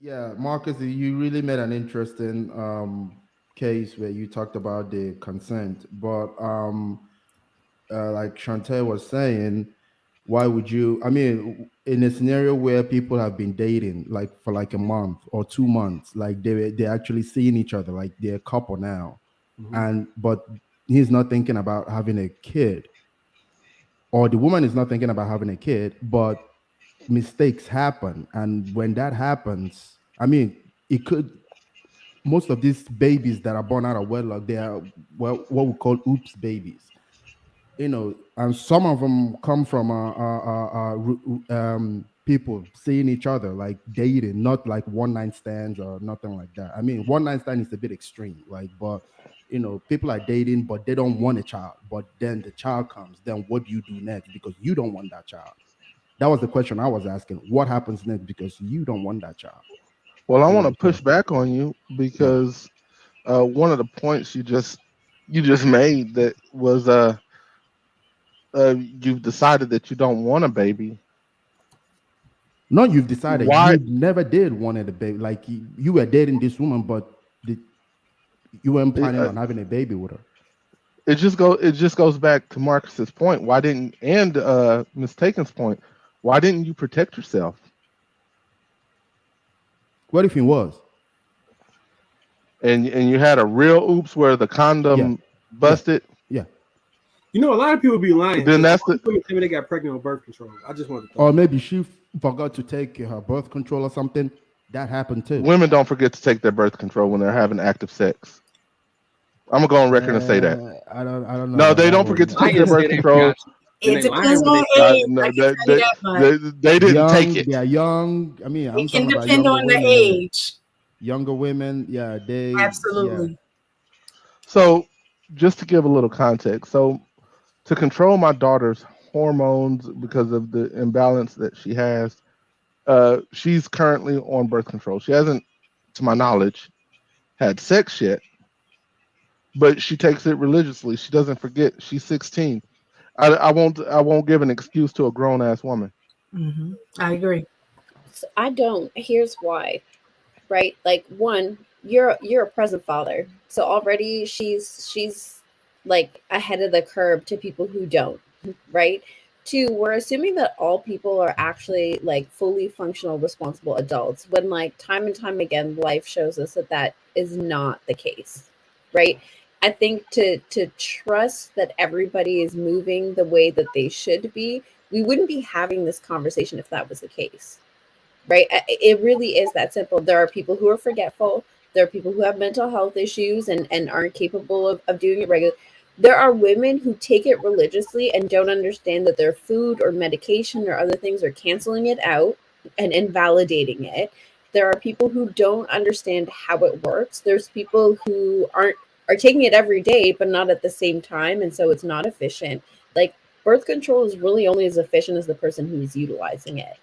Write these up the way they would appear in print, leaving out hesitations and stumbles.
Yeah, Marcus, you really made an interesting case where you talked about the consent, but like Chantel was saying, why would you? I mean, in a scenario where people have been dating like for like a month or 2 months, like they're actually seeing each other, like they're a couple now, Mhm. and but he's not thinking about having a kid, or the woman is not thinking about having a kid, but mistakes happen, and when that happens, I mean, it could most of these babies that are born out of wedlock, they are well what we call oops babies, and some of them come from people seeing each other, like dating, not like one night stands or nothing like that. I mean, one night stand is a bit extreme, like, but people are dating, but they don't want a child. But then the child comes, then what do you do next? Because you don't want that child. That was the question I was asking. What happens next because you don't want that child? Well, I want to So push back on you yeah. because one of the points you just made that was you've decided that you don't want a baby. No, you've decided Why? you never did wanted a baby. Like you were dating this woman, but the, you weren't It, planning uh, on having a baby with her. it just goes back to Marcus's point. Why didn't and Miss Taken's point? Why didn't you protect yourself? What if it was? And you had a real oops where the Yeah, condom yeah, busted. yeah. You know, a lot of people be lying Then because a that's lot the of women tell me they got pregnant with birth control. I just wanted to throw Or that out. maybe she forgot to take her birth control or something. That happened too. women don't forget to take their birth control when they're having active sex. I'm gonna go on record and say that. I don't know No, about they that don't forget one. to I take can their say birth they forgot. control. Then It they lying depends when on they say age. I No, can tell you that much. they didn't take Young, it. they are young. I mean, I'm It can talking about depend younger on the women here. age. Younger women, yeah, yeah. Absolutely. So, just to give a little context, so to control my daughter's hormones because of the imbalance that she has, she's currently on birth control. She hasn't, to my knowledge, had sex yet, but she takes it religiously. She doesn't forget. She's 16. I won't give an excuse to a grown ass woman. I agree. So I don't. Here's why, right? Like one, you're a present father, so already she's like ahead of the curve to people who don't, right? Two, we're assuming that all people are actually like fully functional, responsible adults. When like time and time again, life shows us that that is not the case, right? I think to trust that everybody is moving the way that they should be, we wouldn't be having this conversation if that was the case, right? It really is that simple. There are people who are forgetful. There are people who have mental health issues and aren't capable of doing it regularly. There are women who take it religiously and don't understand that their food or medication or other things are canceling it out and invalidating it. There are people who don't understand how it works. There's people who are taking it every day but not at the same time, and so it's not efficient. Like birth control is really only as efficient as the person who's utilizing it.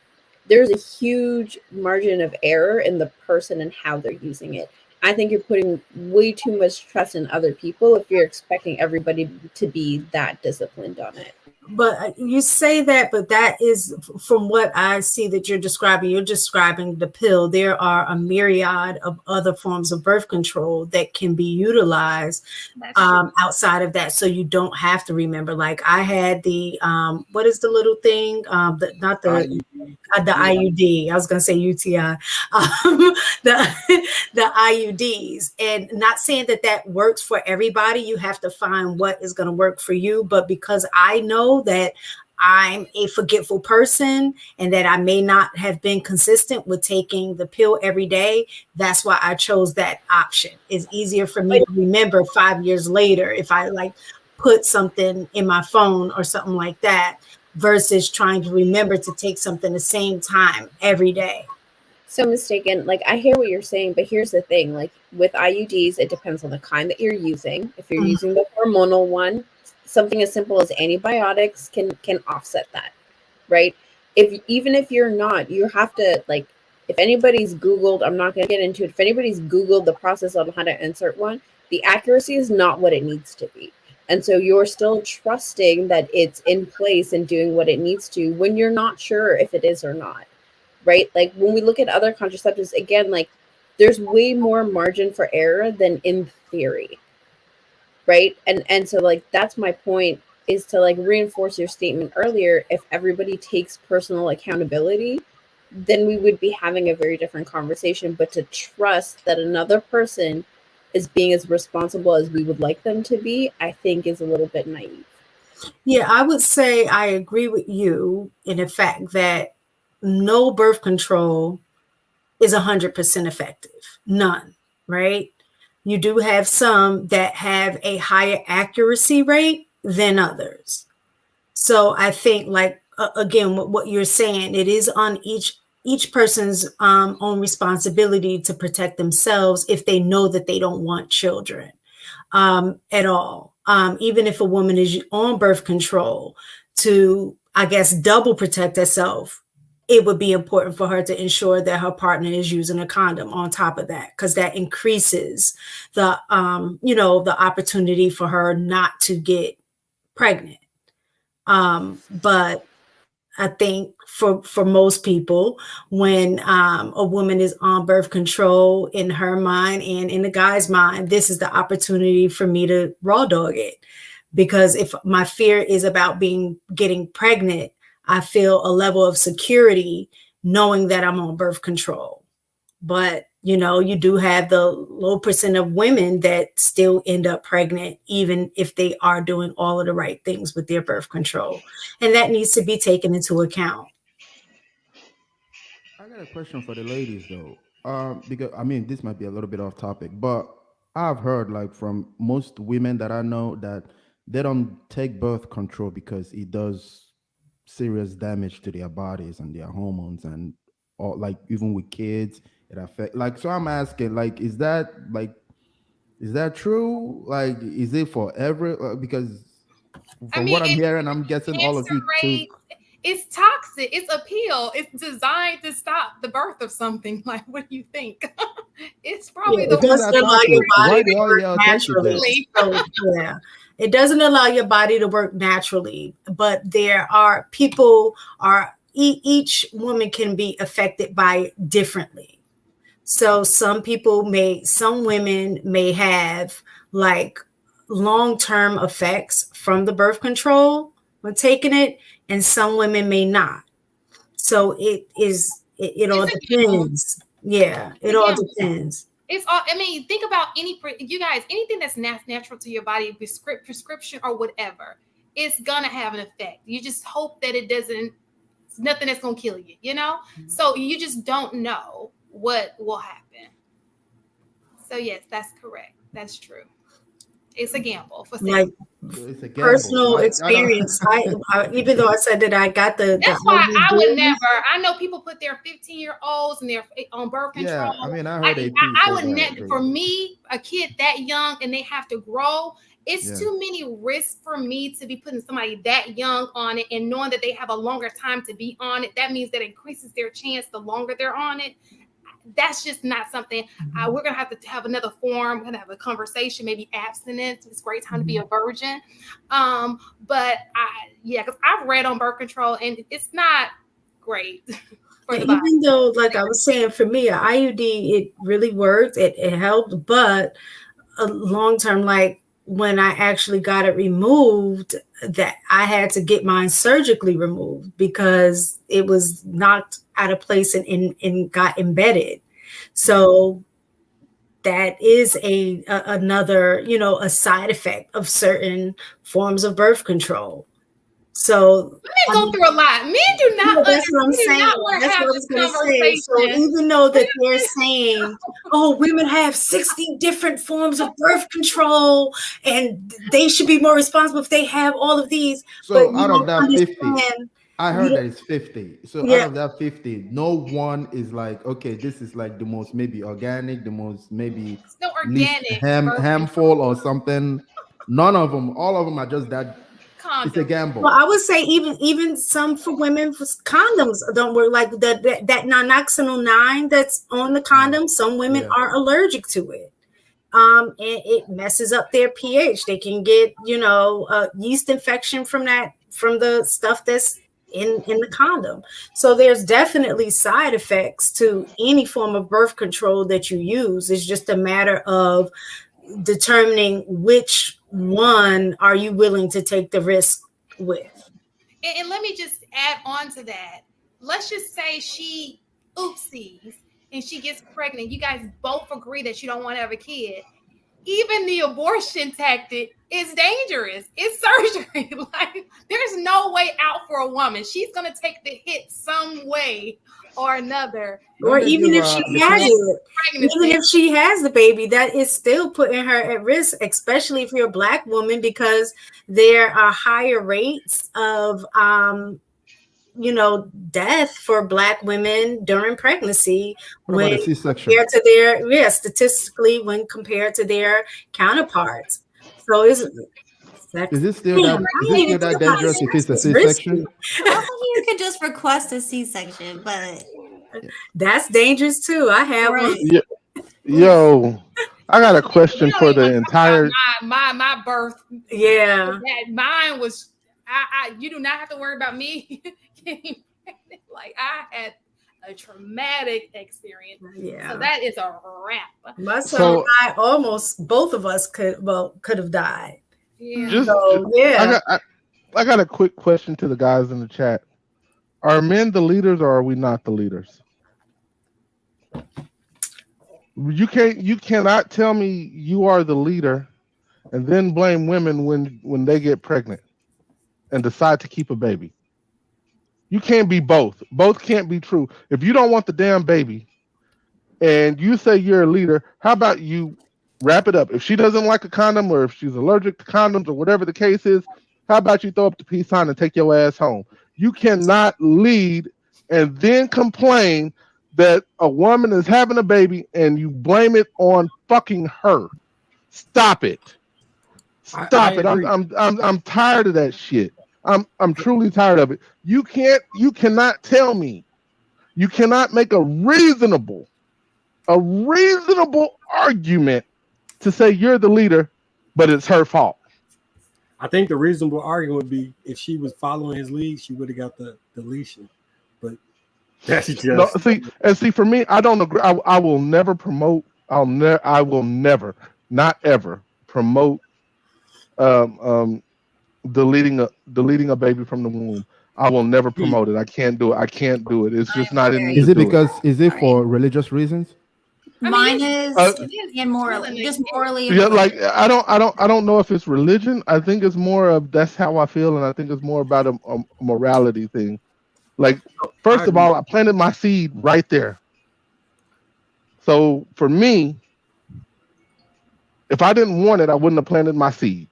There's a huge margin of error in the person and how they're using it. I think you're putting way too much trust in other people if you're expecting everybody to be that disciplined on it. But you say that, but that is from what I see that you're describing. You're describing the pill. There are a myriad of other forms of birth control that can be utilized That's true. outside of that, so you don't have to remember. Like I had the what is the little thing? Not the IUD. I was gonna say UTI. The the IUDs, and not saying that that works for everybody. You have to find what is going to work for you. But because I know that I'm a forgetful person and that I may not have been consistent with taking the pill every day, that's why I chose that option. It's easier for me to remember 5 years later if I like put something in my phone or something like that versus trying to remember to take something the same time every day. So mistaken. Like I hear what you're saying, but here's the thing: like with IUDs, it depends on the kind that you're using. If you're Mhm. using the hormonal one, something as simple as antibiotics can offset that, right? If even if you're not, you have to like. If anybody's Googled, I'm not going to get into it. If anybody's Googled the process on how to insert one, the accuracy is not what it needs to be. And so you're still trusting that it's in place and doing what it needs to when you're not sure if it is or not, right? Like when we look at other contraceptives, again, like there's way more margin for error than in theory, right? And so like that's my point, is to like reinforce your statement earlier. If everybody takes personal accountability, then we would be having a very different conversation. But to trust that another person is being as responsible as we would like them to be, I think is a little bit naive. Yeah, I would say I agree with you in the fact that no birth control is 100% effective. None, right? You do have some that have a higher accuracy rate than others. So I think, like, again, what you're saying, it is on each person's own responsibility to protect themselves if they know that they don't want children at all. Even if a woman is on birth control, to, I guess, double protect herself, it would be important for her to ensure that her partner is using a condom on top of that, because that increases the the opportunity for her not to get pregnant. But I think for most people, when a woman is on birth control, in her mind and in the guy's mind, this is the opportunity for me to raw dog it. Because if my fear is about getting pregnant, I feel a level of security knowing that I'm on birth control. But you do have the low percent of women that still end up pregnant, even if they are doing all of the right things with their birth control. And that needs to be taken into account. I got a question for the ladies though. Because I mean this might be a little bit off topic, but I've heard like from most women that I know that they don't take birth control because it does serious damage to their bodies and their hormones and all, like even with kids it affect, like, so I'm asking, like, is that true? Like, is it for every because I from mean, what I'm hearing, I'm guessing all of cancer you rate, took. it's toxic. It's a pill. It's designed to stop the birth of something. Like, what do you think? It's probably Yeah, the it If it's worst. doesn't allow your toxic, body why to do all work y'all take it then? naturally. So yeah, it doesn't allow your body to work naturally. But there are people each woman can be affected by it differently. So some women may have like long-term effects from the birth control when taking it, and some women may not. So it all It's a gamble. depends. Yeah, It's it a all gamble. depends. It's all. I mean, think about you guys. Anything that's natural to your body, prescription or whatever, it's gonna have an effect. You just hope that it doesn't. It's nothing that's gonna kill you. So you just don't know what will happen. So yes, that's correct. That's true. It's a gamble for some. Like So it's a gamble. personal Like I don't. experience. I even though I said that I got the That's why I would IUD. never. I know people put their 15-year-olds and they're on birth control. Yeah, I mean, I heard I, AP I said would that. never. For me, a kid that young and they have to grow, it's Yeah. too many risks for me to be putting somebody that young on it and knowing that they have a longer time to be on it. That means that increases their chance the longer they're on it. That's just not something. We're gonna have to have another forum. We're gonna have a conversation, maybe abstinence. It's a great time to be a virgin. But because I've read on birth control and it's not great for the body. Even though, like I was saying, for me, an IUD, it really worked. It helped, but a long term, like when I actually got it removed, that I had to get mine surgically removed because it was knocked out of place and got embedded. So that is another, a side effect of certain forms of birth control. So Women go through a lot. Men do not that's what I'm understand. saying. Not want to That's have what I this was going to say. So conversation. even though that they're saying, oh, women have 60 different forms of birth control and they should be more responsible if they have all of these, but So you out of don't that 50, understand. I You heard that don't, it's 50. So out yeah, of that 50, no one is like, okay, this is like the most maybe organic, the most maybe It's no least organic birth harmful control or something. None of them, all of them are just that. It's a condoms. well, gamble. I would say even some for women, for condoms don't work. Like that nonoxynol 9 that's on the Yeah. condom, some women Yeah. are allergic to it. And it messes up their pH. They can get, yeast infection from the stuff that's in the condom. So there's definitely side effects to any form of birth control that you use. It's just a matter of determining which one are you willing to take the risk with. And let me just add on to that. Let's just say she oopsies and she gets pregnant. You guys both agree that you don't want to have a kid. Even the abortion tactic is dangerous. It's surgery. Like, there's no way out for a woman. She's gonna take the hit some way or another. Or even if she has it, even if she has the baby, that is still putting her at risk, especially if you're a Black woman, because there are higher rates of death for Black women during pregnancy What about a C-section? compared to their statistically when compared to their counterparts. So is it still that dangerous if it's a C-section? I think you could just request a C-section, but that's dangerous too. I have one. Yo, I got a question for the entire my birth. Yeah, mine was. I you do not have to worry about me getting pregnant. Like, I had a traumatic experience. Yeah. So that is a wrap. My son and I almost both of us could have died. Yeah. I got a quick question to the guys in the chat. Are men the leaders or are we not the leaders? You cannot tell me you are the leader and then blame women when they get pregnant and decide to keep a baby. You can't be both. Both can't be true. If you don't want the damn baby and you say you're a leader, how about you wrap it up? If she doesn't like a condom or if she's allergic to condoms or whatever the case is, how about you throw up the peace sign and take your ass home? You cannot lead and then complain that a woman is having a baby and you blame it on fucking her. Stop it. Stop it. I'm tired of that shit. I'm truly tired of it. You cannot tell me. You cannot make a reasonable argument to say you're the leader, but it's her fault. I think the reasonable argument would be if she was following his lead, she would have got the deletion. But that's just see for me, I don't agree. I will never promote. I will never, not ever promote deleting a baby from the womb. I will never promote it. I can't do it. It's just not in me. Is it for religious reasons? Mine is immorally, just morally. Yeah, like I don't know if it's religion. I think it's more of that's how I feel, and I think it's more about a morality thing. Like, first of all, I planted my seed right there. So for me, if I didn't want it, I wouldn't have planted my seed.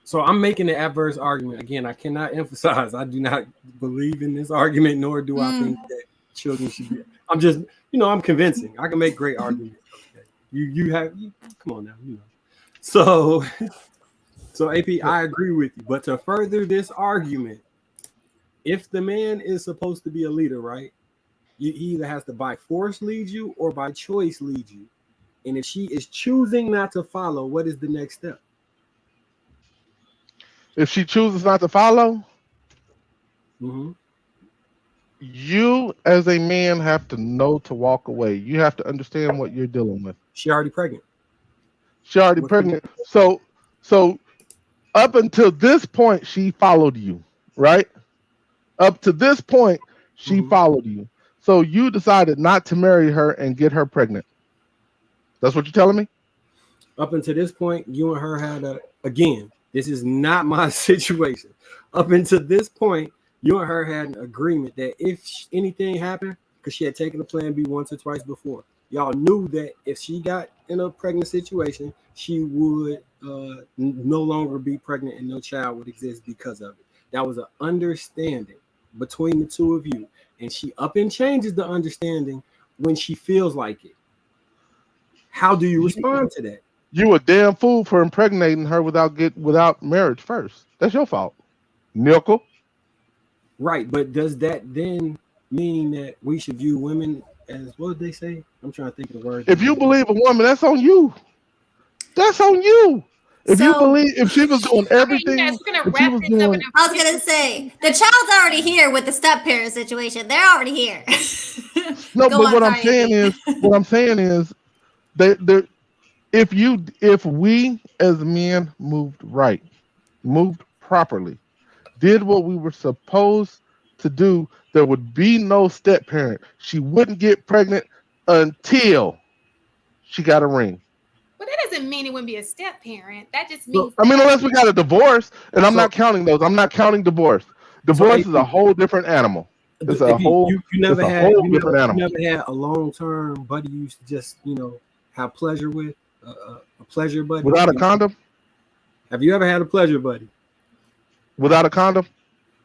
So I'm making the adverse argument. Again, I cannot emphasize I do not believe in this argument, nor do I think that children should be. I'm just, I'm convincing. I can make great arguments. Okay. You come on now, So AP, I agree with you. But to further this argument, if the man is supposed to be a leader, right? He either has to by force lead you or by choice lead you. And if she is choosing not to follow, what is the next step? If she chooses not to follow, you as a man have to know to walk away. You have to understand what you're dealing with. She already pregnant. So up until this point, she followed you, right? Up to this point, she followed you. So you decided not to marry her and get her pregnant. That's what you're telling me? Up until this point, you and her had again, this is not my situation. Up until this point, you and her had an agreement that if anything happened, because she had taken the plan B once or twice before, y'all knew that if she got in a pregnant situation, she would no longer be pregnant and no child would exist because of it. That was an understanding between the two of you. And she up and changes the understanding when she feels like it. How do you respond to that? You a damn fool for impregnating her without marriage first. That's your fault, Nickel. Right, but does that then mean that we should view women as, what did they say? I'm trying to think of the word. If you believe a woman, that's on you. That's on you. If So- you believe, if she was doing Okay, you everything, guys, we're gonna that she wrap was this up. doing, I was gonna say the child's already here with the step parent situation. They're already here. no, Go but on, what I'm sorry, saying Nikki. is, that if we as men moved right, moved properly, did what we were supposed to do, there would be no step parent. She wouldn't get pregnant until she got a ring. But that doesn't mean it wouldn't be a step parent. That just So, means I mean, unless we got a divorce, and I'm So- not counting those. I'm not counting divorce. So Divorce is a AP, whole different animal. It's a if whole, you never it's a had whole different you animal. never had a long term buddy you used to just have pleasure with a pleasure buddy Without a condom, Have you ever had a pleasure buddy? without a condom,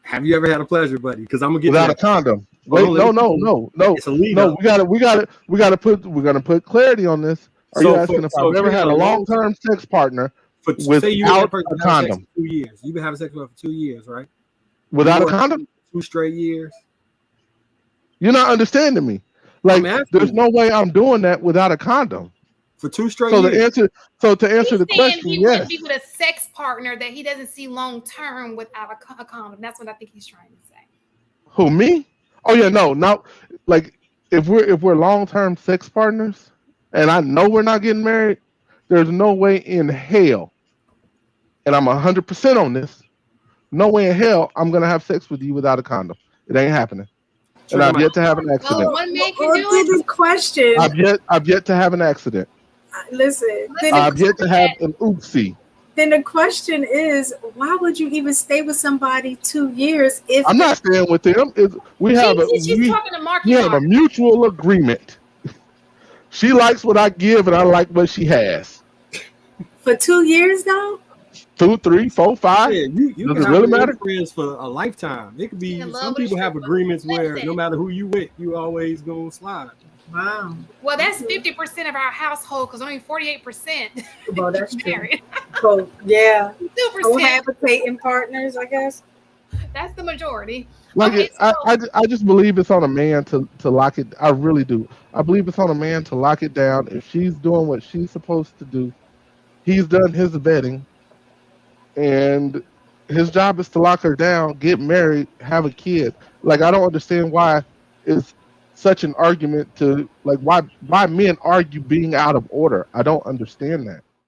Have you ever had a pleasure buddy? Because I'm gonna get without to a that. condom. Hold Wait, on, let no, me- no, no, no, It's a lead no. up. We're gonna put clarity on this. Are you asking if I've ever had a long-term sex partner say you and that without person a been having sex condom? for 2 years. You've been having sex with her for 2 years, right? Without a You were condom? 2 straight years. You're not understanding me. Like, I'm asking there's you. no way I'm doing that without a condom. For 2 straight So years. to answer He's the saying question, he yes. wouldn't be with a sex partner that he doesn't see long term without a condom. That's what I think he's trying to say. Who, me? Oh yeah, no. Like, if we're long-term sex partners, and I know we're not getting married, there's no way in hell, and I'm 100% on this. No way in hell I'm gonna have sex with you without a condom. It ain't happening. And I've yet to have an accident. One man can Or do to it. the question, I've yet to have an accident. listen. I've yet to have an oopsie. Then the question is, why would you even stay with somebody 2 years if I'm not staying with them. We have She's talking to Marky we have a Mark. mutual agreement. She likes what I give, and I like what she has. for 2 years though? 2, 3, 4, 5. Yeah, you Does can it have really real matter? friends for a lifetime. It could be In love some with a people have stripper. agreements where Listen. no matter who you with, you always gonna slide. Wow. Well, that's 50% of our household because only 48% Well, that's true. married. So yeah, 2%. cohabitating partners, I guess. That's the majority. Like Okay, I just believe it's on a man to lock it. I really do. I believe it's on a man to lock it down. If she's doing what she's supposed to do, he's done his vetting, and his job is to lock her down, get married, have a kid. Like, I don't understand why it's such an argument to, like, why men argue being out of order. I don't understand that.